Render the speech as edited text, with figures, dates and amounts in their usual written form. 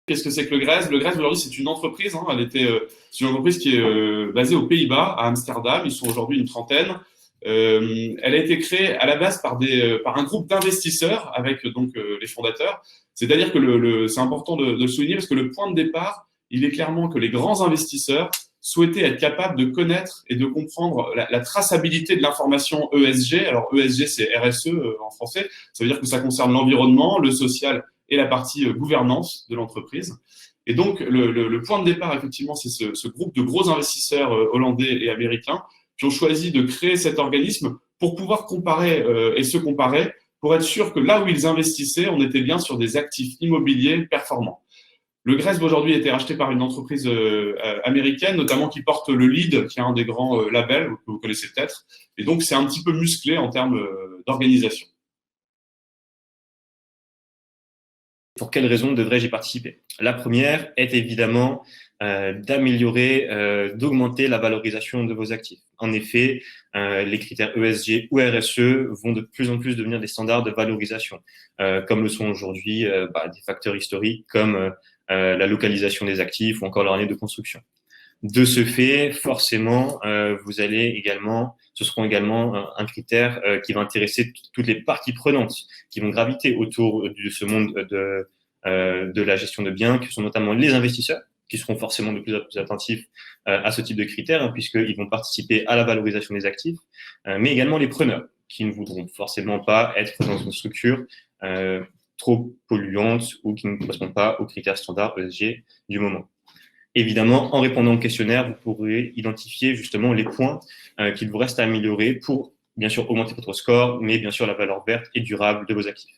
Qu'est-ce que c'est que le GRESB? Le GRESB, aujourd'hui, c'est une entreprise. Hein, c'est une entreprise qui est basée aux Pays-Bas, à Amsterdam. Ils sont aujourd'hui une trentaine. Elle a été créée à la base par un groupe d'investisseurs avec les fondateurs. C'est-à-dire que c'est important de le souligner parce que le point de départ, il est clairement que les grands investisseurs souhaitaient être capables de connaître et de comprendre la traçabilité de l'information ESG. Alors ESG, c'est RSE en français. Ça veut dire que ça concerne l'environnement, le social et la partie gouvernance de l'entreprise. Et donc, le point de départ, effectivement, c'est ce groupe de gros investisseurs hollandais et américains qui ont choisi de créer cet organisme pour pouvoir comparer et se comparer, pour être sûr que là où ils investissaient, on était bien sur des actifs immobiliers performants. Le GRESB aujourd'hui a été racheté par une entreprise américaine, notamment qui porte le LEED, qui est un des grands labels que vous connaissez peut-être. Et donc, c'est un petit peu musclé en termes d'organisation. Pour quelles raisons devrais-je y participer? La première est évidemment d'améliorer, d'augmenter la valorisation de vos actifs. En effet, les critères ESG ou RSE vont de plus en plus devenir des standards de valorisation, comme le sont aujourd'hui des facteurs historiques comme la localisation des actifs ou encore leur année de construction. De ce fait, forcément, ce seront également un critère qui va intéresser toutes les parties prenantes qui vont graviter autour de ce monde de la gestion de biens, qui sont notamment les investisseurs, qui seront forcément de plus en plus attentifs à ce type de critères, hein, puisqu'ils vont participer à la valorisation des actifs, mais également les preneurs, qui ne voudront forcément pas être dans une structure trop polluante ou qui ne correspond pas aux critères standards ESG du moment. Évidemment, en répondant au questionnaire, vous pourrez identifier justement les points qu'il vous reste à améliorer pour, bien sûr, augmenter votre score, mais bien sûr la valeur verte et durable de vos actifs.